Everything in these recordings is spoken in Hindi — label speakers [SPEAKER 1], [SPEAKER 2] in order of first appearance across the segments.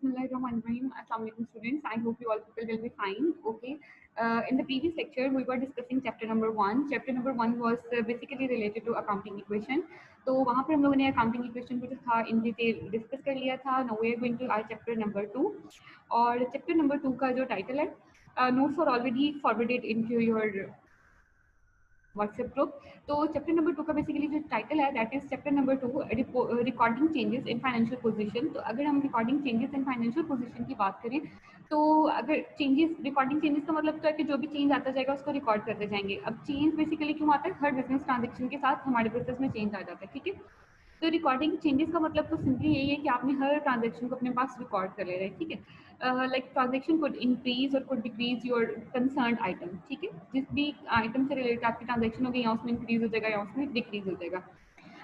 [SPEAKER 1] Bismillahirrahmanirrahim. Assalamu alaikum students. I hope you all people will be fine. Okay. In the previous lecture, we were discussing chapter number 1. Chapter number 1 was basically related to accounting equation. तो वहाँ पर हम लोगों ने accounting equation को जो था in detail discuss कर लिया था. Now we are going to our chapter number 2. और chapter number 2 का जो title है, notes are already forwarded into your WhatsApp group. तो चैप्टर नंबर 2 का बेसिकली जो टाइटल है that is chapter number 2 recording changes in financial position. तो अगर हम recording changes in financial position की बात करें तो अगर चेंजेस रिकॉर्डिंग चेंजेस का मतलब तो है कि जो भी चेंज आता जाएगा उसको रिकॉर्ड करते जाएंगे. अब चेंज बेसिकली क्यों आता है? हर बिजनेस ट्रांजेक्शन के साथ हमारे प्रोसेस में चेंज आ जाता है. ठीक है. तो रिकॉर्डिंग चेंजेस का मतलब तो सिंपली यही है कि आपने हर ट्रांजेक्शन को अपने पास रिकॉर्ड कर ले रहे हैं. ठीक है. लाइक ट्रांजेक्शन कुड इंक्रीज और could decrease your concern item. ठीक है. जिस भी आइटम से रिलेटेड आपकी ट्रांजेक्शन होगी या उसमें इंक्रीज हो जाएगा या उसमें डिक्रीज हो जाएगा.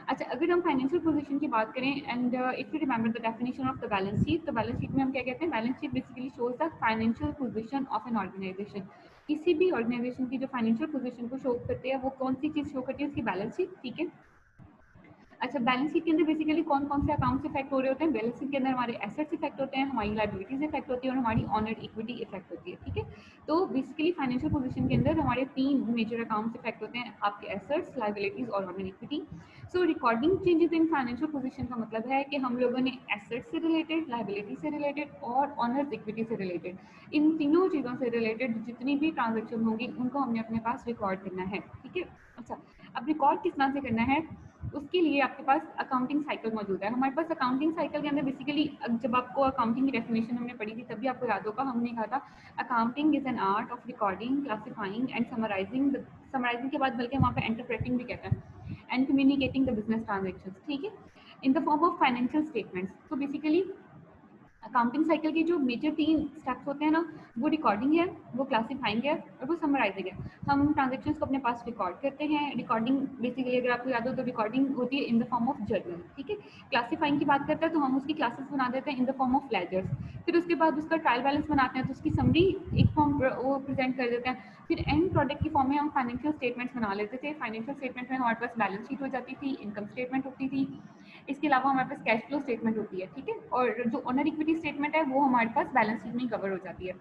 [SPEAKER 1] अच्छा, अगर हम फाइनेंशियल पोजीशन की बात करें and if you remember the definition of the balance sheet, तो बैलेंस शीट में हम क्या कहते हैं? Balance sheet basically shows the financial position of an organization. किसी भी ऑर्गेनाइजेशन की जो फाइनेंशियल पोजीशन को शो करते हैं वो कौन सी चीज शो करती है? उसकी बैलेंस शीट. ठीक है. अच्छा, बैलेंस शीट के अंदर बेसिकली कौन कौन से अकाउंट्स इफेक्ट हो रहे होते हैं? बैलेंस शीट के अंदर हमारे एसेट्स इफेक्ट होते हैं, हमारी लायबिलिटीज इफेक्ट होती है और हमारी ऑनर्ड इक्विटी इफेक्ट होती है. ठीक है. तो बेसिकली फाइनेंशियल पोजीशन के अंदर हमारे 3 मेजर अकाउंट्स इफेक्ट होते हैं, आपके एसेट्स, लायबिलिटीज और honoured equity. So recording changes in financial position का मतलब है कि हम लोगों ने एसेट्स से रिलेटेड, लायबिलिटी से रिलेटेड और ऑनर्ड इक्विटी से रिलेटेड, इन तीनों चीज़ों से रिलेटेड जितनी भी ट्रांजेक्शन होंगी उनको हमने अपने पास रिकॉर्ड करना है. ठीक है. अच्छा, अब रिकॉर्ड किस तरह से करना है उसके लिए आपके पास अकाउंटिंग साइकिल मौजूद है. हमारे पास अकाउंटिंग साइकिल के अंदर बेसिकली जब आपको अकाउंटिंग की डेफिनेशन हमने पढ़ी थी तभी आपको याद होगा हमने कहा था accounting is an art of recording, classifying and summarizing. Summarizing के बाद बल्कि वहाँ पे इंटरप्रेटिंग भी कहते हैं and communicating the business transactions. ठीक है. In the form of financial statements. तो बेसिकली अकाउंटिंग साइकिल के जो मेजर 3 स्टेप्स होते हैं ना, वो रिकॉर्डिंग है, वो क्लासिफाइंग है और वो समराइजिंग है. हम ट्रांजेक्शन्स को अपने पास रिकॉर्ड करते हैं. रिकॉर्डिंग बेसिकली अगर आपको याद हो तो रिकॉर्डिंग होती है in the form of journal. ठीक है. क्लासिफाइंग की बात करते हैं तो हम उसकी क्लासेस बना देते हैं in the form of ledgers. फिर उसके बाद उसका ट्रायल बैलेंस बनाते हैं तो उसकी समरी एक फॉर्म वो प्रेजेंट कर देते हैं. फिर एंड प्रोडक्ट की फॉर्म में हम फाइनेंशियल स्टेटमेंट्स बना लेते थे. फाइनेंशियल स्टेटमेंट में हमारे पास बैलेंस शीट हो जाती थी, इनकम स्टेटमेंट होती थी, इसके अलावा हमारे पास कैश फ्लो स्टेटमेंट होती है. ठीक है. और जो ऑनर इक्विटी स्टेटमेंट है वो हमारे पास बैलेंस शीट में कवर हो जाती है.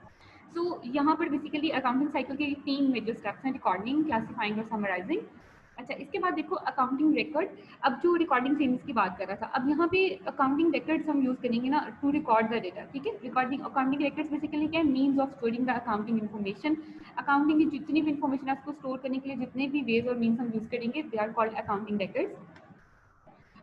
[SPEAKER 1] सो यहाँ पर बेसिकली अकाउंटिंग साइकिल के 3 मेजर स्टेप्स हैं, रिकॉर्डिंग, क्लासिफाइंग और समराइजिंग. अच्छा, इसके बाद देखो अकाउंटिंग रिकॉर्ड. अब जो रिकॉर्डिंग चेंजेस की बात कर रहा था, अब यहाँ पे अकाउंटिंग रिकॉर्ड्स हम यूज करेंगे ना टू रिकॉर्ड द डेटा. ठीक है. रिकॉर्डिंग अकाउंटिंग रिकॉर्ड्स बेसिकली क्या है? Means of storing the accounting information. Accounting की जितनी भी इन्फॉर्मेशन है उसको स्टोर करने के लिए जितने भी वेज और मीन्स हम यूज करेंगे they are called accounting records.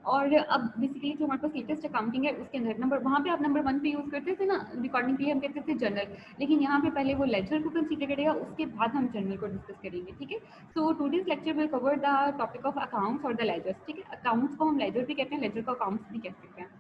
[SPEAKER 1] और अब बेसिकली जो हमारे पास लेटेस्ट अकाउंटिंग है उसके अंदर नंबर वहाँ पे आप नंबर 1 पे यूज़ करते थे ना रिकॉर्डिंग के लिए, हम कहते थे जर्नल. लेकिन यहाँ पे पहले वो लेजर को कंसीडर करेगा, उसके बाद हम जर्नल को डिस्कस करेंगे. ठीक है. So today's lecture will cover the topic of accounts और द लेजर्स. ठीक है. अकाउंट्स को हम लेजर भी कहते हैं, लेजर को अकाउंट्स भी कह सकते हैं.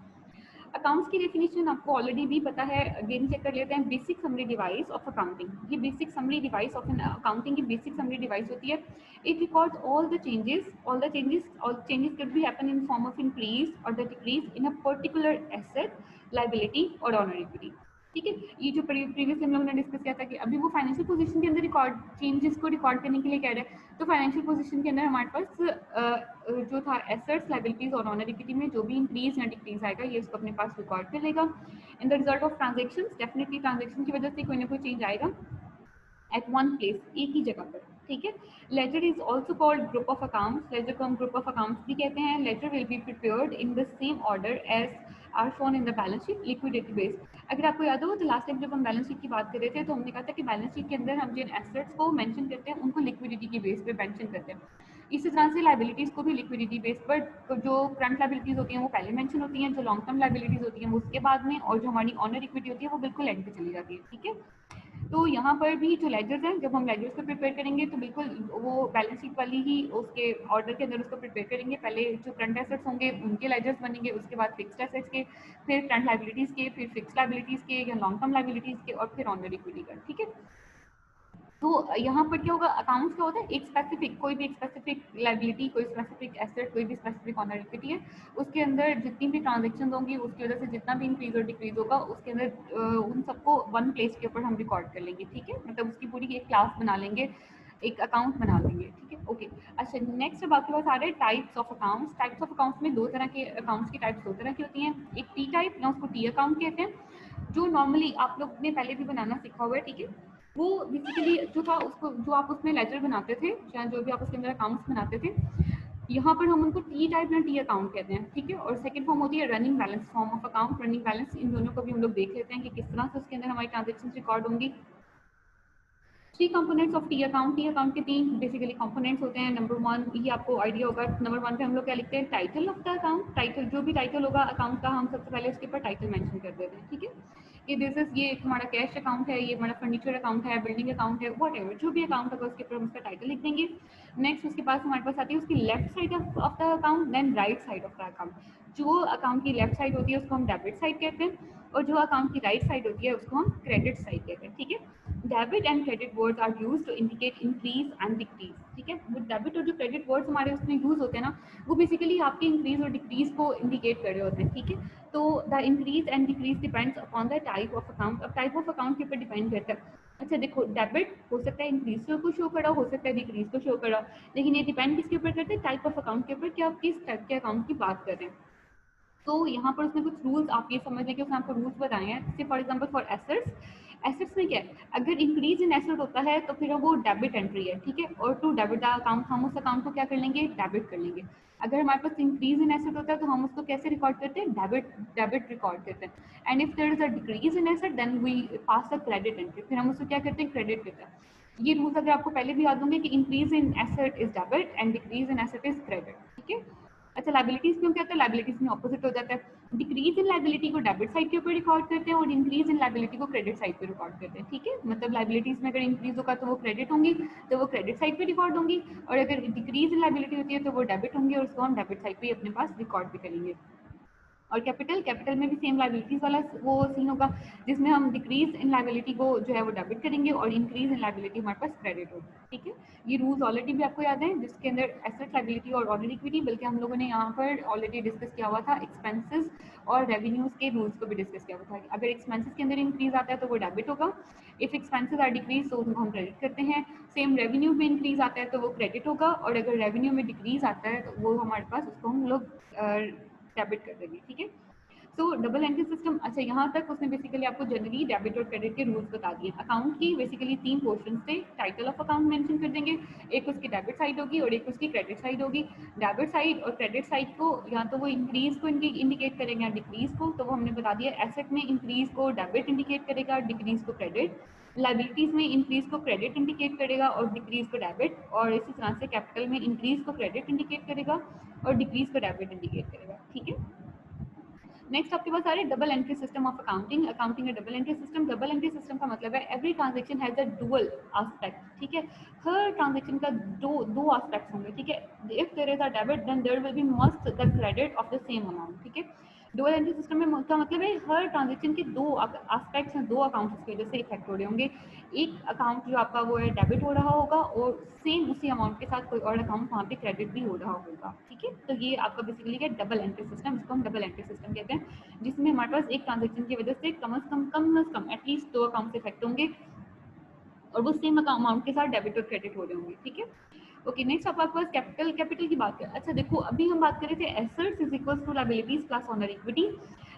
[SPEAKER 1] अकाउंट्स की डेफिनेशन आपको ऑलरेडी भी पता है, अगेन चेक कर लेते हैं. Basic summary device of accounting. ये basic summary device of an accounting की बेसिक समरी डिवाइस होती है. It records all the changes could be happen in form of increase or the decrease in a particular asset, liability और honor equity. ठीक है. ये जो प्रीवियस हम लोगों ने डिस्कस किया था कि अभी वो फाइनेंशियल पोजीशन के अंदर रिकॉर्ड चेंजेस को रिकॉर्ड करने के लिए कह रहे हैं. तो फाइनेंशियल पोजीशन के अंदर हमारे पास जो था एसेट्स, लायबिलिटीज और ऑनर इक्विटी में जो भी इंक्रीज या डिक्रीज आएगा ये उसको अपने पास रिकॉर्ड कर लेगा. In the result of transactions, definitely transaction की वजह से कोई ना कोई चेंज आएगा एट वन प्लेस, एक ही जगह पर. ठीक है. Ledger is also called group of accounts. Ledger को हम ग्रुप ऑफ अकाउंट्स भी कहते हैं. Ledger will be prepared in the same order as are shown in the balance sheet, liquidity based. अगर आपको याद हो तो लास्ट टाइम जब हम बैलेंस शीट की बात कर रहे थे तो हमने कहा था कि बैलेंस शीट के अंदर हम जिन एसेट्स को मेंशन करते हैं उनको लिक्विडिटी की बेस पे मेंशन करते हैं. इसी तरह से लायबिलिटीज को भी लिक्विडिटी बेस पर, जो करंट लायबिलिटीज होती हैं वो पहले मेंशन होती हैं, जो लॉन्ग टर्म लायबिलिटीज होती हैं वो उसके बाद में, और जो हमारी ऑनर इक्विटी होती है वो बिल्कुल एंड पे चली जाती है. ठीक है. तो यहाँ पर भी जो लेजर्स हैं, जब हम लेजर्स को प्रिपेयर करेंगे तो बिल्कुल वो बैलेंस शीट वाली ही उसके ऑर्डर के अंदर उसको प्रिपेयर करेंगे. पहले जो करंट एसेट्स होंगे उनके लेजर्स बनेंगे, उसके बाद फिक्स्ड एसेट्स के, फिर करंट लायबिलिटीज के, फिर फिक्स्ड लायबिलिटीज के या लॉन्ग टर्म लायबिलिटीज के, और फिर ऑनर इक्विटी का. ठीक है. तो यहाँ पर क्या होगा, अकाउंट्स क्या होता है? एक स्पेसिफिक, कोई भी एक स्पेसिफिक लायबिलिटी, कोई स्पेसिफिक एसेट, कोई भी स्पेसिफिक ऑनर इक्विटी है, उसके अंदर जितनी भी ट्रांजेक्शन होंगी उसकी वजह से जितना भी इंक्रीज और डिक्रीज होगा उसके अंदर उन सबको वन प्लेस के ऊपर हम रिकॉर्ड कर लेंगे. ठीक है. मतलब उसकी पूरी एक क्लास बना लेंगे, एक अकाउंट बना लेंगे. ठीक है. ओके. अच्छा, नेक्स्ट अब आपके पास आ रहे हैं types of accounts. Types of accounts में दो तरह के अकाउंट्स की टाइप्स दो तरह की होती हैं. एक टी टाइप या उसको टी अकाउंट कहते हैं. जो नॉर्मली आप लोग ने पहले भी बनाना सीखा हुआ है, ठीक है, वो बेसिकली जो था उसको जो आप उसमें लेजर बनाते थे या जो भी आप उसके अंदर अकाउंट्स बनाते थे, यहाँ पर हम उनको टी टाइप या टी अकाउंट कहते हैं, ठीक है। और सेकंड फॉर्म होती है running balance form of account. Running balance, इन दोनों को भी हम लोग देख लेते हैं कि किस तरह से उसके अंदर हमारी ट्रांजेक्शन रिकॉर्ड होंगी। Three components of T account. T account के तीन बेसिकली कंपोनेंट्स होते हैं। नंबर वन, ये आपको आइडिया होगा, नंबर वन पे हम लोग क्या लिखते हैं, title of the account. Title, जो भी टाइटल होगा अकाउंट का, हम सबसे पहले उसके ऊपर टाइटल मेंशन कर देते हैं, ठीक है। ये दिस इज, ये हमारा कैश अकाउंट है, ये हमारा फर्नीचर अकाउंट है, बिल्डिंग अकाउंट है, वट एवर जो भी अकाउंट होगा उसके ऊपर हम उसका टाइटल लिख देंगे। नेक्स्ट उसके पास हमारे पास आती है उसकी left side of the account, then right side of the account. जो अकाउंट की लेफ्ट साइड होती है उसको हम डेबिट साइड कहते हैं, और जो अकाउंट की राइट साइड होती है उसको हम क्रेडिट साइड कहते हैं, ठीक है। Debit and credit words are used to indicate increase and decrease, ठीक है। वो डेबिट और जो क्रेडिट वर्ड्स हमारे उसमें यूज होते हैं ना, वो बेसिकली आपके इंक्रीज और डिक्रीज को इंडिकेट कर रहे होते हैं, ठीक है। तो the increase and decrease depends upon the type of account. अब टाइप ऑफ अकाउंट के ऊपर डिपेंड करता है। अच्छा देखो, डेबिट हो सकता है इंक्रीज को शो करा, हो सकता है डिक्रीज को शो करा, लेकिन ये डिपेंड किसके ऊपर करता है, टाइप ऑफ अकाउंट के ऊपर कि आप किस टाइप के अकाउंट की बात कर रहे हैं। तो यहाँ पर उसने कुछ रूल्स, आप ये समझ लें कि उसने आपको रूल्स बताए हैं। जैसे for example for assets, assets में क्या है, अगर इंक्रीज इन एसेट होता है तो फिर वो डेबिट एंट्री है, ठीक है। और टू डेबिट द अकाउंट, हम उस अकाउंट को क्या कर लेंगे, डेबिट कर लेंगे। अगर हमारे पास इंक्रीज इन एसेट होता है तो हम उसको कैसे रिकॉर्ड करते हैं, डेबिट डेबिट रिकॉर्ड करते हैं। And if there is a decrease in asset then we pass a credit entry, फिर हम उसको क्या करते हैं, क्रेडिट करते हैं। ये रूल्स अगर आपको पहले भी याद होंगे कि increase in asset is debit and decrease in asset is credit, ठीक है। अच्छा, लाइबिलिटीज में क्या होता है, लाइबिलिटीज में ऑपोजिट हो जाता है। डिक्रीज इन लाइबिलिटी को डेबिट साइड के ऊपर रिकॉर्ड करते हैं और इंक्रीज इन लाइबिलिटी को क्रेडिट साइड पे रिकॉर्ड करते हैं, ठीक है। मतलब लाइबिलिटीज में अगर इंक्रीज होगा तो वो क्रेडिट होंगी, तो वो क्रेडिट साइड पे रिकॉर्ड होंगी, और अगर डिक्रीज इन लाइबिलिटी होती है तो वो डेबिट होंगी और उसको हम डेबिट साइड पे अपने पास रिकॉर्ड भी करेंगे। और कैपिटल, कैपिटल में भी सेम लाइबिलिटीज वाला वो सीन होगा, जिसमें हम डिक्रीज इन लाइबिलिटी को जो है वो डेबिट करेंगे और इंक्रीज इन लाइबिलिटी हमारे पास क्रेडिट होगी, ठीक है। ये रूल्स ऑलरेडी भी आपको याद है, जिसके अंदर एसेट, लाइबिलिटी और ऑर्डर इक्विटी, बल्कि हम लोगों ने यहाँ पर ऑलरेडी डिस्कस किया हुआ था एक्सपेंसेस और रेवेन्यूज के रूल्स को भी डिस्कस किया हुआ था। अगर एक्सपेंसेस के अंदर इंक्रीज आता है तो वो डेबिट होगा, इफ एक्सपेंसेस आर डिक्रीज तो उनको हम क्रेडिट करते हैं। सेम रेवेन्यू में इंक्रीज आता है तो वो क्रेडिट होगा, और अगर रेवेन्यू में डिक्रीज आता है तो वो हमारे पास उसको हम लोग डेबिट कर देंगे, ठीक है। तो डबल एंट्री सिस्टम, अच्छा यहाँ तक उसने बेसिकली आपको जनरली डेबिट और क्रेडिट के रूल्स बता दिए। अकाउंट की बेसिकली तीन पोर्शन थे, टाइटल ऑफ अकाउंट मेंशन कर देंगे, एक उसकी डेबिट साइड होगी और एक उसकी क्रेडिट साइड होगी। डेबिट साइड और क्रेडिट साइड को या तो वो इंक्रीज को इंडिकेट करेगा या डिक्रीज को, तो वो हमने बता दिया एसेट में इंक्रीज को डेबिट इंडिकेट करेगा, डिक्रीज को क्रेडिट। लाइबिलिटीज में इंक्रीज को क्रेडिट इंडिकेट करेगा और डिक्रीज को डेबिट, और इसी तरह से कैपिटल में इंक्रीज को क्रेडिट इंडिकेट करेगा और डिक्रीज को डेबिट इंडिकेट करेगा, ठीक है। नेक्स्ट आपके पास आ रहे double entry system of accounting. Accounting का double entry system, double entry system का मतलब है every transaction has a dual aspect, ठीक है। हर ट्रांजेक्शन का दो एस्पेक्ट्स होंगे, ठीक है। If there is a debit then there will be must the credit of the same amount, ठीक है। डुअल एंट्री सिस्टम में का मतलब है हर ट्रांजेक्शन के दो एस्पेक्ट्स हैं, दो अकाउंट्स की वजह से इफेक्ट हो रहे होंगे। एक अकाउंट जो आपका वो है डेबिट हो रहा होगा और सेम उसी अमाउंट के साथ कोई और अकाउंट वहाँ पे क्रेडिट भी हो रहा होगा, ठीक है। तो ये आपका बेसिकली है डबल एंट्री सिस्टम, इसको हम डबल एंट्री सिस्टम कहते हैं, जिसमें हमारे पास एक ट्रांजेक्शन की वजह से कम से कम एटलीस्ट दो अकाउंट इफेक्ट होंगे और वो सेम अमाउंट के साथ डेबिट और क्रेडिट हो रहे होंगे, ठीक है। ओके, नेक्स्ट आपके पास कैपिटल, कैपिटल की बात करें। अच्छा देखो, अभी हम बात कर रहे थे assets is equals to liabilities plus owner equity.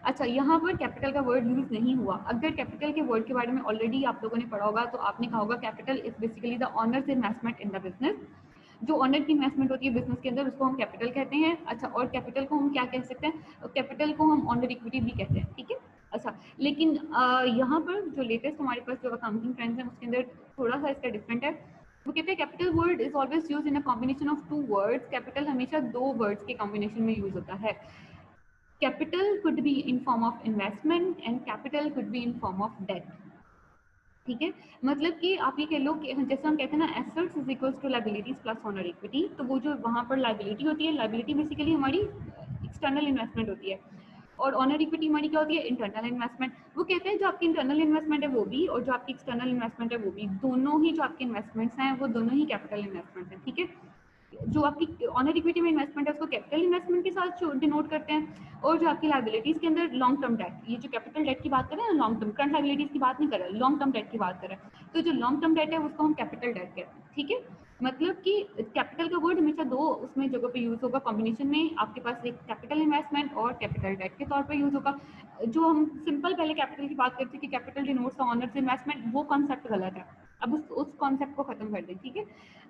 [SPEAKER 1] अच्छा, यहाँ पर कैपिटल का वर्ड यूज नहीं हुआ। अगर कैपिटल के वर्ड के बारे में ऑलरेडी आप लोगों ने पढ़ा होगा तो आपने कहा होगा capital is basically the honours investment in the business. जो ऑनर की इन्वेस्टमेंट होती है बिजनेस के अंदर उसको हम कैपिटल कहते हैं। अच्छा, और कैपिटल को हम क्या कह सकते हैं, कैपिटल को हम ऑनर इक्विटी भी कहते हैं, ठीक है। अच्छा, लेकिन यहाँ पर जो लेटेस्ट हमारे पास जो अकाउंटिंग ट्रेंड्स हैं उसके अंदर थोड़ा सा इसका डिफरेंट है। वो कहते हैं capital word is always use in a combination of two words. Capital हमेशा दो वर्ड्स के कॉम्बिनेशन में यूज होता है। Capital could be in form of investment and capital could be in form of debt, ठीक है। मतलब कि आप ये कह लो कि जैसे हम कहते हैं ना assets is equals to liabilities plus owner equity, तो वो जो वहाँ पर लायबिलिटी होती है, लायबिलिटी बेसिकली हमारी एक्सटर्नल इन्वेस्टमेंट होती है और ऑनर इक्विटी हमारी क्या होती है, इंटरनल इन्वेस्टमेंट। वो कहते हैं जो आपकी इंटरनल इन्वेस्टमेंट है वो भी और जो आपकी एक्सटर्नल इन्वेस्टमेंट है वो भी, दोनों ही जो आपके इन्वेस्टमेंट्स हैं वो दोनों ही कैपिटल इन्वेस्टमेंट हैं, ठीक है। जो आपकी ऑनर इक्विटी में इन्वेस्टमेंट है उसको कैपिटल इन्वेस्टमेंट के साथ डिनोट करते हैं, और जो आपकी लायबिलिटीज के अंदर लॉन्ग टर्म डेट, ये जो कैपिटल डेट की बात कर रहे हैं ना, लॉन्ग टर्म करंट लायबिलिटीज की बात नहीं कर रहे, लॉन्ग टर्म डेट की बात कर रहे हैं, तो जो लॉन्ग टर्म डेट है उसको हम कैपिटल डेट कहते हैं, ठीक है। मतलब कि कैपिटल का वर्ड हमेशा दो उसमें जगह पे यूज होगा कॉम्बिनेशन में, आपके पास एक कैपिटल इन्वेस्टमेंट और कैपिटल डेट के तौर पे यूज होगा। जो हम सिंपल पहले कैपिटल की बात करते हैं कि कैपिटल डिनोट्स ऑनर्स इन्वेस्टमेंट, वो कॉन्सेप्ट गलत है। अब उस कॉन्सेप्ट को खत्म कर दें, ठीक है।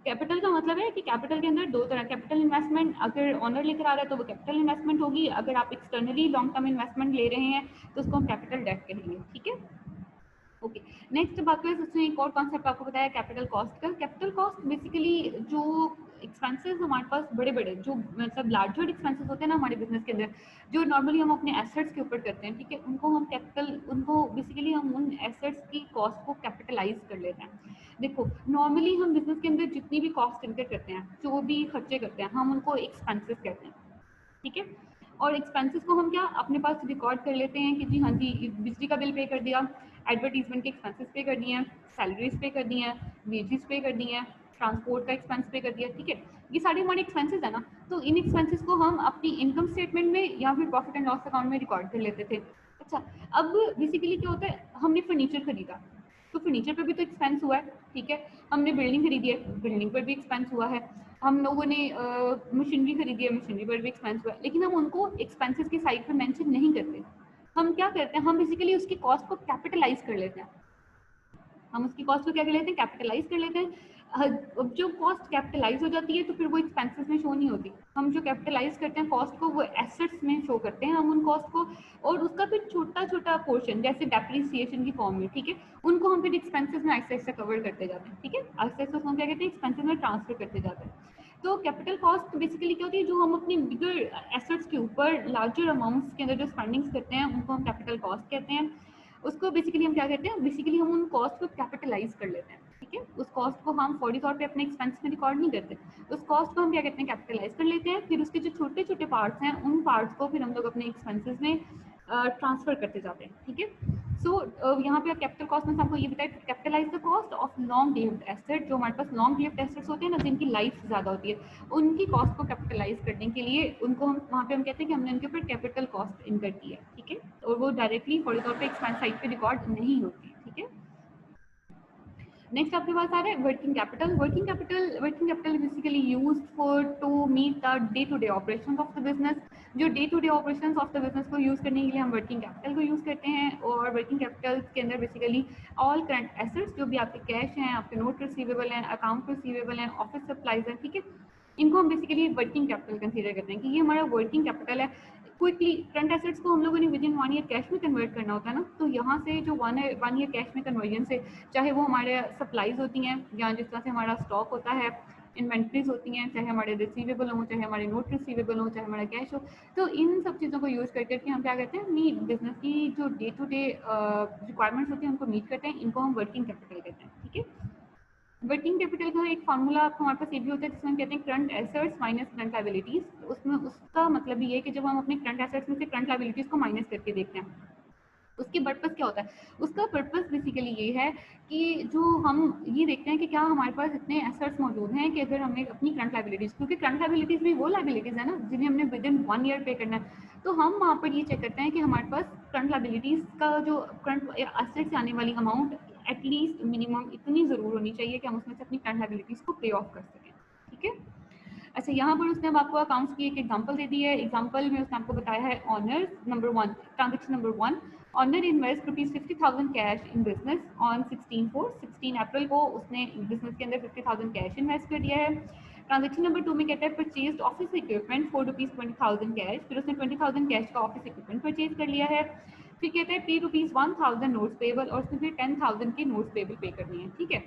[SPEAKER 1] कैपिटल का मतलब है कि कैपिटल के अंदर दो तरह, कैपिटल इन्वेस्टमेंट अगर ऑनर लेकर आ रहा है तो वो कैपिटल इन्वेस्टमेंट होगी, अगर आप एक्सटर्नली लॉन्ग टर्म इन्वेस्टमेंट ले रहे हैं तो उसको हम कैपिटल डेट कहेंगे, ठीक है। ओके, नेक्स्ट बात करें उसमें एक और कॉन्सेप्ट आपको बताया कैपिटल कॉस्ट का। कैपिटल कॉस्ट बेसिकली जो एक्सपेंसेस हमारे पास बड़े बड़े जो मतलब लार्जर एक्सपेंसेस होते हैं ना हमारे बिजनेस के अंदर, जो नॉर्मली हम अपने एसेट्स के ऊपर करते हैं, ठीक है, उनको हम कैपिटल, उनको बेसिकली हम उन एसेट्स की कॉस्ट को कैपिटलाइज कर लेते हैं। देखो नॉर्मली हम बिजनेस के अंदर जितनी भी कॉस्ट इनकर करते हैं, जो भी खर्चे करते हैं, हम उनको एक्सपेंसेस कहते हैं, ठीक है। और एक्सपेंसेस को हम क्या अपने पास रिकॉर्ड कर लेते हैं कि जी हाँ जी बिजली का बिल पे कर दिया, एडवर्टीजमेंट के एक्सपेंसेस पे कर दिए हैं, सैलरीज पे कर दी हैं, वेजेस पे कर दी हैं, ट्रांसपोर्ट का एक्सपेंस पे कर दिया, ठीक है। ये सारे हमारे एक्सपेंसेस है ना, तो इन एक्सपेंसेस को हम अपनी इनकम स्टेटमेंट में या फिर प्रॉफिट एंड लॉस अकाउंट में रिकॉर्ड कर लेते थे। अच्छा, अब बेसिकली क्या होता है, हमने फर्नीचर खरीदा तो फर्नीचर पे भी तो एक्सपेंस हुआ है, ठीक है। हमने बिल्डिंग खरीदी है, बिल्डिंग पर भी एक्सपेंस हुआ है। हम लोगों ने मशीनरी खरीदी है, मशीनरी पर भी एक्सपेंस हुआ है, लेकिन हम उनको एक्सपेंसेस की साइड पर मेंशन नहीं करते। हम क्या करते हैं, हम बेसिकली उसकी कॉस्ट को कैपिटलाइज कर लेते हैं। हम उसकी कॉस्ट को क्या कर लेते हैं, कैपिटलाइज कर लेते हैं। अब जो कॉस्ट कैपिटलाइज हो जाती है तो फिर वो एक्सपेंसेस में शो नहीं होती। हम जो कैपिटलाइज करते हैं कॉस्ट को, वो एसेट्स में शो करते हैं हम उन कॉस्ट को, और उसका फिर छोटा छोटा पोर्शन जैसे डेप्रिसिएशन की फॉर्म में, ठीक है, उनको हम फिर एक्सपेंसेस में आहिस्ता आहिस्ता कवर करते जाते हैं, ठीक है, आहिस्ता आहिस्ता उसको क्या कहते हैं, एक्सपेंसेस में ट्रांसफर करते जाते हैं। तो कैपिटल कॉस्ट बेसिकली क्या होती है, जो हम अपने बिगर एसेट्स के ऊपर लार्जर अमाउंट्स के अंदर जो स्पेंडिंग्स करते हैं उनको हम कैपिटल कॉस्ट कहते हैं। उसको बेसिकली हम क्या कहते हैं, बेसिकली हम उन कॉस्ट को कैपिटलाइज कर लेते हैं, ठीक है। उस कॉस्ट को हम फौरी तौर पे अपने एक्सपेंस में रिकॉर्ड नहीं करते, उस कॉस्ट को हम क्या कहते हैं, कैपिटलाइज कर लेते हैं। फिर उसके जो छोटे छोटे पार्ट्स हैं उन पार्ट्स को फिर हम लोग अपने एक्सपेंसेस में ट्रांसफर करते जाते हैं, ठीक है। सो यहाँ पे कैपिटल कॉस्ट में आपको ये बताया, capitalize the cost of long lived asset, जो हमारे पास लॉन्ग लिव्ड एसेट्स होते हैं ना, जिनकी लाइफ ज़्यादा होती है, उनकी कॉस्ट को कैपिटलाइज करने के लिए उनको हम वहाँ पे हम कहते हैं कि हमने उनके ऊपर कैपिटल कॉस्ट इनकर की है, ठीक है। और वो डायरेक्टली फौरी तौर पे एक्सपेंस साइड पे रिकॉर्ड नहीं होती, ठीक है। नेक्स्ट आपके पास आ रहा है working capital. Working capital basically used for to meet the day to day operations of the business. जो day to day operations of the business को यूज करने के लिए हम वर्किंग कैपिटल को यूज करते हैं। और वर्किंग कैपिटल के अंदर बेसिकली ऑल करंट एसेट्स, जो भी आपके कैश हैं, आपके नोट रिसीवेबल हैं, अकाउंट रिसीवेबल हैं, ऑफिस सप्लाईज हैं, ठीक है, इनको हम बेसिकली वर्किंग कैपिटल कंसीडर करते हैं कि ये हमारा वर्किंग कैपिटल है। क्विकली करंट एसेट्स को हम लोगों ने विद इन 1 ईयर कैश में कन्वर्ट करना होता है ना, तो यहाँ से जो 1 ईयर कैश में कन्वर्जन से, चाहे वो हमारे सप्लाईज होती हैं या जिस तरह से हमारा स्टॉक होता है, इन्वेंट्रीज होती हैं, चाहे हमारे रिसीवेबल हों, चाहे हमारे नोट रिसीवेबल हों, चाहे हमारा कैश हो, तो इन सब चीज़ों को यूज़ करके हम क्या करते हैं, अपनी बिजनेस की जो डे टू डे रिक्वायरमेंट्स होती हैं उनको मीट करते हैं। इनको हम वर्किंग कैपिटल कहते हैं, ठीक है। वर्किंग कैपिटल का एक फार्मूला आपको हमारे पास ये भी होता है जिसमें हम कहते हैं current assets minus current liabilities. उसमें उसका मतलब ये है कि जब हम अपने करंट एसेट्स में से करंट लायबिलिटीज को माइनस करके देखते हैं, उसके पर्पस क्या होता है, उसका पर्पस बेसिकली ये है कि जो हम ये देखते हैं कि क्या हमारे पास इतने एसेट्स मौजूद हैं कि अगर हमने अपनी करंट लायबिलिटीज, क्योंकि करंट लायबिलिटीज भी वो लायबिलिटीज है ना जिन्हें हमने विद इन 1 ईयर पे करना है, तो हम वहाँ पर ये चेक करते हैं कि हमारे पास करंट लायबिलिटीज का जो करंट एसेट से आने वाली अमाउंट एटलीस्ट मिनिमम इतनी ज़रूर होनी चाहिए कि हम उसमें से अपनी करंट लायबिलिटीज को पे ऑफ कर सकें, ठीक है। अच्छा, यहाँ पर उसने अब आपको अकाउंट्स की एक एग्जांपल दे दी है। एग्जांपल में उसने आपको बताया है owner number 1, transaction number 1, owner invest ₹50,000 cash in business on 16 April को उसने बिजनेस के अंदर 50,000 कैश इन्वेस्ट कर दिया है। ट्रांजेक्शन नंबर 2 में कहता है purchase office equipment for ₹20,000 cash, फिर उसने 20,000 कैश का ऑफिस इक्विपमेंट परचेज कर लिया है। फिर कहता है पे ₹1,000 नोट्स पेबल, और उसने फिर 10,000 के नोट्स पेबल पे करनी है, ठीक है।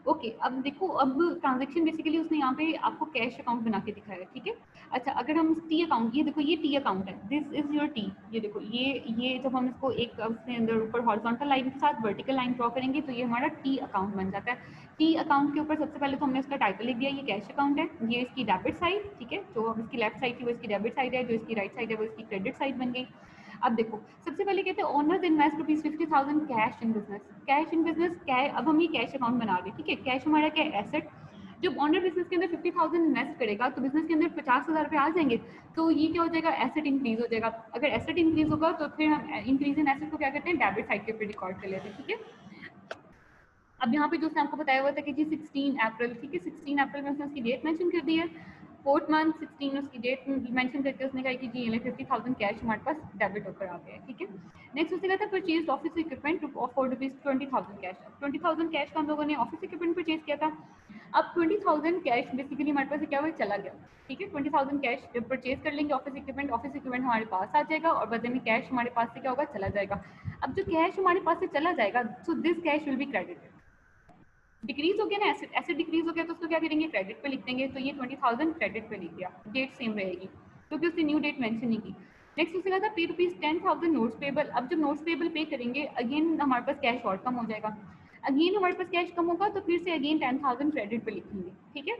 [SPEAKER 1] ओके, अब देखो, अब ट्रांजैक्शन बेसिकली उसने यहाँ पे आपको कैश अकाउंट बना के दिखाया है, ठीक है। अच्छा, अगर हम टी अकाउंट, ये देखो ये टी अकाउंट है, दिस इज योर टी, ये देखो ये जब हम इसको एक उसके अंदर ऊपर हॉरिजॉन्टल लाइन के साथ वर्टिकल लाइन ड्रॉ करेंगे तो ये हमारा टी अकाउंट बन जाता है। टी अकाउंट के ऊपर सबसे पहले तो हमने उसका टाइटल लिख दिया, ये कैश अकाउंट है, ये इसकी डेबिट साइड, ठीक है, जो इसकी लेफ्ट साइड थी वो इसकी डेबिट साइड है, जो इसकी राइट साइड है वो इसकी क्रेडिट साइड बन गई। अब देखो, सबसे पहले कहते हैं owners invest ₹50,000 cash in business, cash in business क्या है, अब हम ये कैश अकाउंट बना रहे हैं, ठीक है। कैश हमारा क्या है, एसेट। जब ओनर बिजनेस के अंदर 50,000 इन्वेस्ट करेगा तो बिजनेस के अंदर 50,000 रुपये आ जाएंगे, तो ये क्या हो जाएगा, एसेट इंक्रीज हो जाएगा। अगर एसेट इंक्रीज होगा तो फिर हम इंक्रीज इन एसेट को क्या करते हैं, डेबिट साइड के ऊपर रिकॉर्ड कर लेते हैं, ठीक है। अब यहाँ पे जो उसने आपको बताया हुआ था कि जी 16 अप्रैल, ठीक है, 16 अप्रैल में उसने उसकी डेट मेंशन कर दी है, 4th मंथ 16 उसकी डेट मेंशन करके उसने कहा कि जी ये 50,000 कैश हमारे पास डेबिट होकर आ गया है, ठीक है। नेक्स्ट उसने कहा था purchase office equipment for rupees 20,000 cash. 20,000 cash का हम लोगों ने ऑफिस इक्विपमेंट परचेज किया था। अब 20,000 कैश बेसिकली हमारे पास क्या हुआ, चला गया, ठीक है। 20,000 कैश जब परचेज कर लेंगे ऑफिस इक्विपमेंट हमारे पास आ जाएगा और बदले में कैश हमारे पास से क्या होगा, चला जाएगा। अब जो कैश हमारे पास से चला जाएगा, so this cash will be credited. Decrease हो गया ना, एसेट एसेट डिक्रीज हो गया तो उसको क्या करेंगे, क्रेडिट पे लिख देंगे। तो ये 20,000 क्रेडिट पे लिख दिया, डेट सेम रहेगी क्योंकि उसने न्यू डेट मेंशन नहीं की। नेक्स्ट उसने कहा था पे रुपीज 10,000 नोट्स पेबल। अब जब नोट्स पेबल पे करेंगे अगेन हमारे पास कैश और कम हो जाएगा, अगेन हमारे पास कैश कम होगा तो फिर से अगेन 10,000 क्रेडिट पे लिखेंगे, ठीक है।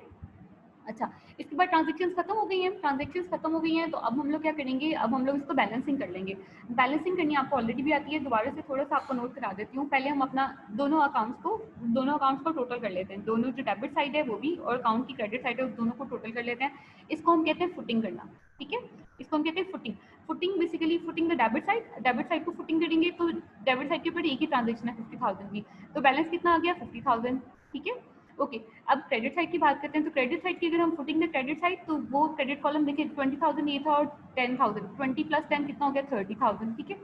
[SPEAKER 1] अच्छा, इसके बाद ट्रांजेक्शन्स खत्म हो गई हैं, ट्रांजेक्शन्स खत्म हो गई हैं तो अब हम लोग क्या करेंगे, अब हम लोग इसको बैलेंसिंग कर लेंगे। बैलेंसिंग करनी आपको ऑलरेडी भी आती है, दोबारा से थोड़ा सा आपको नोट करा देती हूँ। पहले हम अपना दोनों अकाउंट्स को टोटल कर लेते हैं, दोनों जो डेबिट साइड है वो भी और अकाउंट की क्रेडिट साइड है उस दोनों को टोटल कर लेते हैं। इसको हम कहते हैं फुटिंग करना, ठीक है। इसको हम कहते हैं footing. Footing basically footing the debit side को फुटिंग करेंगे तो डेबिट साइड के ऊपर एक ही ट्रांजेक्शन है 50,000 की, तो बैलेंस कितना आ गया 50,000, ठीक है। ओके, अब क्रेडिट साइड की बात करते हैं। तो क्रेडिट साइड की अगर हम फुटिंग द क्रेडिट साइड, तो वो क्रेडिट कॉलम देखिए 20,000 ये था और 10,000, 20 प्लस 10 कितना हो गया 30,000, ठीक है।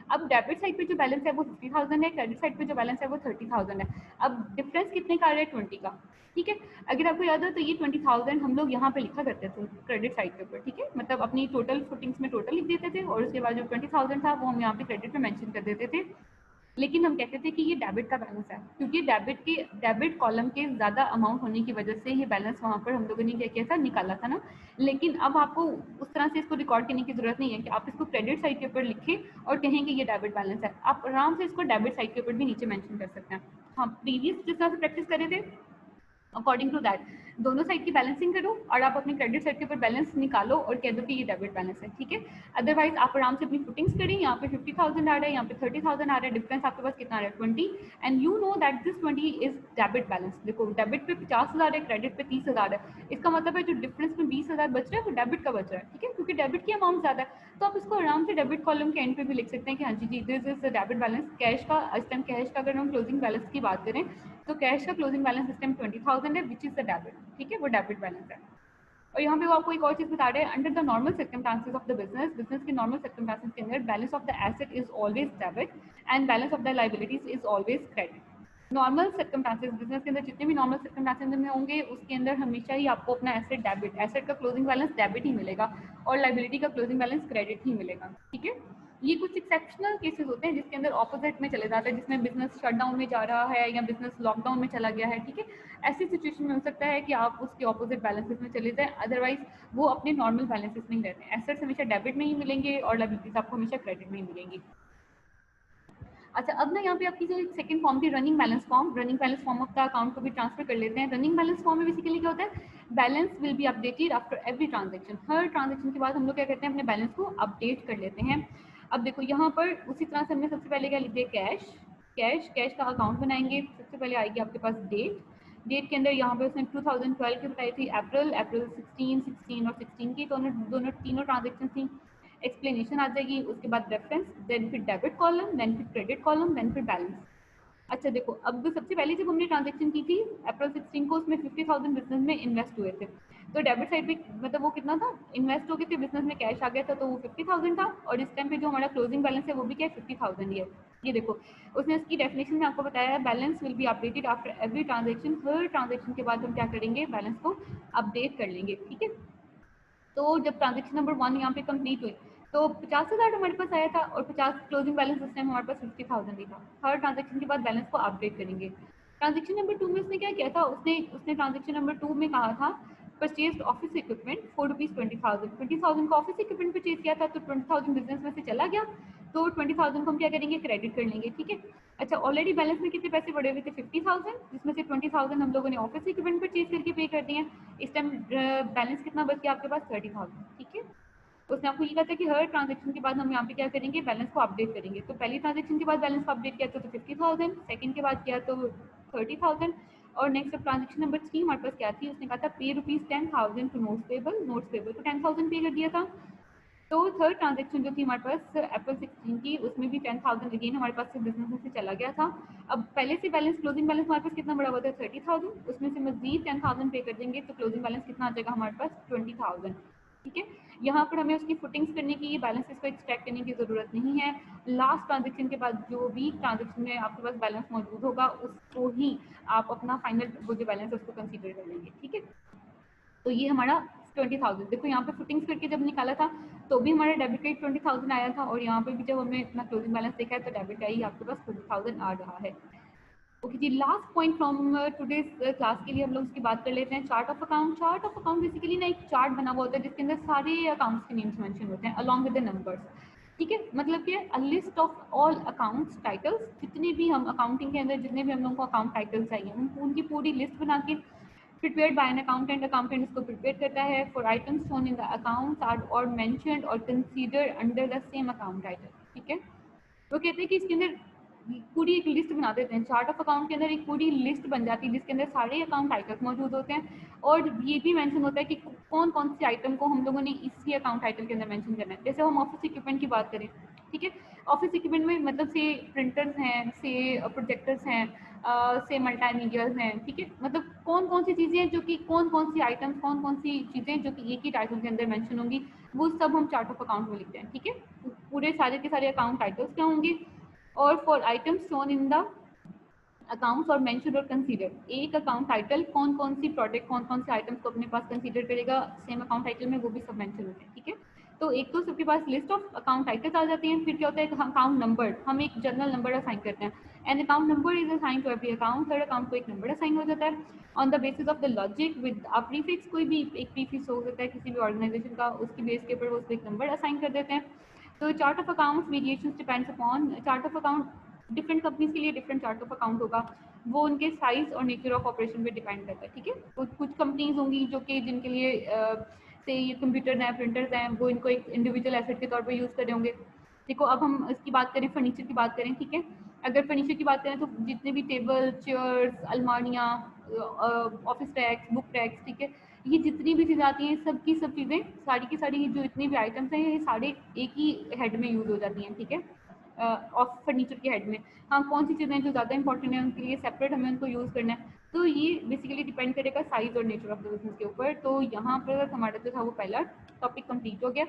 [SPEAKER 1] अब डेबिट साइड पे जो बैलेंस है वो 50,000 है, क्रेडिट साइड पे जो बैलेंस है वो 30,000 है। अब डिफरेंस कितने का आ रहा है, 20 का, ठीक है। अगर आपको याद हो तो ये 20,000 हम लोग यहाँ पे लिखा करते थे क्रेडिट साइड के ऊपर, ठीक है। मतलब अपनी टोटल फुटिंग्स में टोटल लिख देते थे और उसके बाद जो 20,000 था वो हम यहाँ पे क्रेडिट में मेंशन कर देते थे। लेकिन हम कहते थे कि ये डेबिट का बैलेंस है क्योंकि डेबिट कॉलम के ज़्यादा अमाउंट होने की वजह से ये बैलेंस वहाँ पर हम लोगों ने क्या किया था, निकाला था ना। लेकिन अब आपको उस तरह से इसको रिकॉर्ड करने की जरूरत नहीं है कि आप इसको क्रेडिट साइड के ऊपर लिखें और कहें कि ये डेबिट बैलेंस है। आप आराम से इसको डेबिट साइड के ऊपर भी नीचे मेंशन कर सकते हैं। हम प्रीवियस जिस तरह से प्रैक्टिस करे थे अकॉर्डिंग टू दैट दोनों साइड की बैलेंसिंग करो और आप अपनी क्रेडिट साइड के ऊपर बैलेंस निकालो और कह दो कि ये डेबिट बैलेंस है, ठीक है। अदरवाइज आप आराम से अपनी फुटिंग्स करें, यहाँ पे 50,000 आ रहा है, यहाँ पे 30,000 आ रहा है, डिफरेंस आपके पास कितना आ रहा है 20, and you know that this 20 is debit balance. देखो डेबिट पे 50,000 है, क्रेडिट पे 30,000 है, इसका मतलब है जो डिफरेंस में 20,000 बच रहा है वो डेबिट का बच रहा है, ठीक है, क्योंकि डेबिट की अमाउंट ज्यादा है। तो आप इसको आराम से डेबिट कॉलम के एंड पे भी लिख सकते हैं कि हाँ जी जी this is the debit balance. Cash का इस टाइम कैश का अगर हम क्लोजिंग बैलेंस की बात करें तो कैश का क्लोजिंग बैलेंस इस टाइम 20,000 है विच इज द डेबिट, ठीक है, वो डेबिट बैलेंस है। और यहाँ पे वो आपको एक और चीज बता रहे हैं, under the normal circumstances of the business के नॉर्मल सर्कमस्टांसेस के अंदर balance of the asset is always debit and balance of the liabilities is always credit. Normal circumstances business के अंदर जितने भी नॉर्मल सर्कमस्टांसेस में होंगे उसके अंदर हमेशा ही आपको अपना एसेट का क्लोजिंग बैलेंस डेबिट ही मिलेगा और लाइबिलिटी का क्लोजिंग बैलेंस क्रेडिट ही मिलेगा, ठीक है। ये कुछ एक्सेप्शनल केसेस होते हैं जिसके अंदर ऑपोजिट में चले जाते हैं, जिसमें बिजनेस शटडाउन में जा रहा है या बिजनेस लॉकडाउन में चला गया है, ठीक है। ऐसी सिचुएशन में हो सकता है कि आप उसके ऑपोजिट बैलेंसेस में चले जाएं, अदरवाइज वो अपने नॉर्मल बैलेंसेस में ही रहते हैं। एसेट्स हमेशा डेबिट में ही मिलेंगे और लायबिलिटीज आपको हमेशा क्रेडिट में ही मिलेंगी। अच्छा, अब ना यहाँ पे आपकी जो सेकंड फॉर्म थी running balance form of the account को भी ट्रांसफर कर लेते हैं। रनिंग बैलेंस फॉर्म में बेसिकली क्या होता है, balance will be updated after every transaction. Her transaction के बाद हम लोग क्या करते हैं, अपने बैलेंस को अपडेट कर लेते हैं। अब देखो यहाँ पर उसी तरह से हमने सबसे पहले क्या लिख दिया, कैश का अकाउंट बनाएंगे। सबसे पहले आएगी आपके पास डेट के अंदर यहाँ पे उसने 2012 की बताई थी, अप्रैल 16 और 16 की दोनों तीनों ट्रांजेक्शन थी। एक्सप्लेनेशन आ जाएगी, उसके बाद रेफरेंस, देन फिर डेबिट कॉलम, देन फिर क्रेडिट कॉलम, देन फिर बैलेंस। अच्छा देखो, अब सबसे पहले जब हमने ट्रांजेक्शन की थी अप्रैल 16 को, उसमें 50,000 बिजनेस में इन्वेस्ट हुए थे। तो डेबिट साइड पे मतलब वो कितना था, इन्वेस्ट हो गए थे बिजनेस में, कैश आ गया था तो वो 50,000 था और इस टाइम पे जो हमारा क्लोजिंग बैलेंस है वो भी क्या है 50,000 ही है। ये देखो उसने इसकी डेफिनेशन में आपको बताया है, balance will be updated after every transaction. Her transaction के बाद हम क्या करेंगे, बैलेंस को अपडेट कर लेंगे, ठीक है। तो जब ट्रांजेक्शन नंबर 1 यहाँ पे कंप्लीट हुई तो 50,000 हमारे पास आया था और 50 क्लोजिंग बैलेंस उस टाइम हमारे पास 50,000 ही था। हर ट्रांजेक्शन के बाद बैलेंस को अपडेट करेंगे। ट्रांजेक्शन नंबर 2 में उसने क्या किया था, उसने ट्रांजेक्शन नंबर 2 में कहा था purchase office equipment for rupees 20,000 का ऑफिस इक्विपमेंट परचेज किया था तो 20,000 बिजनेस में से चला गया तो 20,000 को हम क्या करेंगे, क्रेडिट कर लेंगे, ठीक है। अच्छा, ऑलरेडी बैलेंस में कितने पैसे बढ़े हुए थे 50,000, जिसमें से 20,000 हम लोगों ने ऑफिस इक्विपमेंट परचेज करके पे कर दिए हैं। इस टाइम बैलेंस कितना बच गया आपके पास 30,000, ठीक है। उसने आपको ये कहा था कि हर ट्रांजेक्शन के बाद हम यहाँ पे क्या करेंगे, बैलेंस को अपडेट करेंगे। तो पहली ट्रांजेक्शन के बाद बैलेंस को अपडेट किया तो 50,000, सेकंड के बाद किया तो 30,000 और नेक्स्ट ट्रांजेक्शन नंबर 3 हमारे पास क्या थी, उसने कहा था pay rupees 10,000 two notes payable को 10,000 पे कर दिया था। तो थर्ड ट्रांजेक्शन जो थी हमारे पास अप्रैल 16 की, उसमें भी 10,000 अगेन हमारे पास से बिजनेस में से चला गया था। अब पहले से बैलेंस, क्लोजिंग बैलेंस हमारे पास कितना बड़ा हुआ था 30,000, उसमें से मजीद 10,000 पे कर देंगे तो क्लोजिंग बैलेंस कितना आ जाएगा हमारे पास 20,000। ठीक है, यहाँ पर हमें उसकी फुटिंग्स करने की, बैलेंसेस को एक्सट्रैक्ट करने की ज़रूरत नहीं है। लास्ट ट्रांजेक्शन के बाद जो भी ट्रांजेक्शन में आपके पास बैलेंस मौजूद होगा उसको ही आप अपना फाइनल वो जो बैलेंस है उसको कंसीडर कर लेंगे। ठीक है, तो ये हमारा 20,000, देखो यहाँ पे फुटिंग्स करके जब निकाला था तो भी हमारा डेबिट का 20,000 आया था, और यहाँ पे भी जब हमने अपना क्लोजिंग बैलेंस देखा है तो डेबिट का ही आपके पास 20,000 आ रहा है। ओके जी, last point from today's class के लिए हम लोग उसकी बात कर लेते हैं, chart of account. Chart of account basically ना एक चार्ट बना हुआ होता है जिसके अंदर सारे अकाउंट्स के नेम्स मेंशन होते हैं अलॉन्ग विद द नंबर्स। ठीक है, मतलब कि a list of all accounts titles, जितने भी हम अकाउंटिंग के अंदर जितने भी हम लोगों को अकाउंट टाइटल्स चाहिए उनकी पूरी लिस्ट बना के prepared by an accountant, accountant इसको प्रिपेयर करता है for items shown in the accounts are or mentioned or considered under the same account title। ठीक है, वो कहते हैं कि इसके अंदर पूरी एक लिस्ट बना देते हैं, चार्ट ऑफ अकाउंट के अंदर एक पूरी लिस्ट बन जाती है जिसके अंदर सारे अकाउंट टाइटल्स मौजूद होते हैं, और ये भी मेंशन होता है कि कौन कौन सी आइटम को हम लोगों ने इसी अकाउंट टाइटल के अंदर मेंशन करना है। जैसे हम ऑफिस इक्विपमेंट की बात करें, ठीक है, ऑफिस इक्विपमेंट में मतलब से प्रिंटर्स हैं, से प्रोजेक्टर्स हैं, से मल्टीमीडियाज हैं। ठीक है, मतलब कौन कौन सी चीज़ें जो कि कौन कौन सी आइटम्स, कौन कौन सी चीज़ें जो कि एक ही टाइटल के अंदर मेंशन होंगी वो सब हम चार्ट ऑफ अकाउंट में लिखते हैं। ठीक है, पूरे सारे के सारे अकाउंट टाइटल्स क्या होंगे, और for items shown in the accounts और मेंशन और कंसीडर, एक अकाउंट टाइटल कौन कौन सी प्रोडक्ट, कौन कौन से आइटम्स को अपने पास कंसीडर करेगा सेम अकाउंट टाइटल में, वो भी सब मेंशन होते हैं। ठीक है, तो एक तो सबके पास लिस्ट ऑफ अकाउंट टाइटल्स आ जाती हैं, फिर क्या होता है अकाउंट नंबर, हम एक जनरल नंबर असाइन करते हैं, and account number is assign to every account, हर अकाउंट को एक नंबर असाइन हो जाता है on the basis of the logic with a prefix, कोई भी एक प्रीफिक्स हो सकता है किसी भी ऑर्गेनाइजेशन का, उसकी बेस के ऊपर वो उसको एक नंबर असाइन कर देते हैं। तो chart of accounts variations depends upon, chart of account different companies के लिए डिफरेंट चार्ट ऑफ अकाउंट होगा, वो उनके साइज और नेचर ऑफ ऑपरेशन पे डिपेंड करता है। ठीक है, कुछ कंपनीज होंगी जो कि जिनके लिए से ये कंप्यूटर हैं, प्रिंटर्स हैं, वो इनको एक इंडिविजुअल एसेट के तौर पर यूज़ कर रहे होंगे। देखो अब हम इसकी बात करें, फर्नीचर की बात करें, ठीक है, अगर फर्नीचर की बात करें तो जितने भी टेबल, चेयर्स, अलमारियाँ, ऑफिस रैक्स, बुक रैक्स, ठीक है, ये जितनी भी चीज़ें आती हैं सब की सब चीज़ें, सारी की सारी जो इतनी भी आइटम्स हैं ये सारे एक ही हेड में यूज़ हो जाती हैं। ठीक है, ऑफ फर्नीचर के हेड में। हाँ, कौन सी चीज़ें जो ज़्यादा इंपॉर्टेंट है उनके लिए सेपरेट हमें उनको यूज़ करना है, तो ये बेसिकली डिपेंड करेगा साइज और नेचर ऑफ द बिजनेस के ऊपर। तो यहाँ पर हमारा जो था वो पहला टॉपिक कंप्लीट हो गया।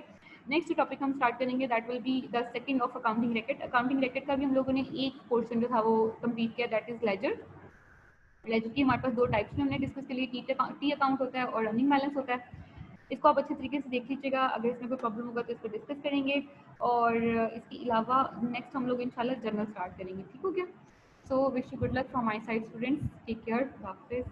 [SPEAKER 1] नेक्स्ट टॉपिक हम स्टार्ट करेंगे, that will be the second of accounting racket. Accounting racket का भी हम लोगों ने एक पोर्शन जो था वो कंप्लीट किया, दैट इज लेजर। लेजर की हमारे पास दो टाइप्स में हमने डिस्कस के लिए, टी अकाउंट होता है और रनिंग बैलेंस होता है। इसको आप अच्छे तरीके से देख लीजिएगा, अगर इसमें कोई प्रॉब्लम होगा तो इसको डिस्कस करेंगे, और इसके अलावा नेक्स्ट हम लोग इंशाल्लाह जर्नल स्टार्ट करेंगे। ठीक हो गया, so wish you good luck from my side students, take care, हाफिज़।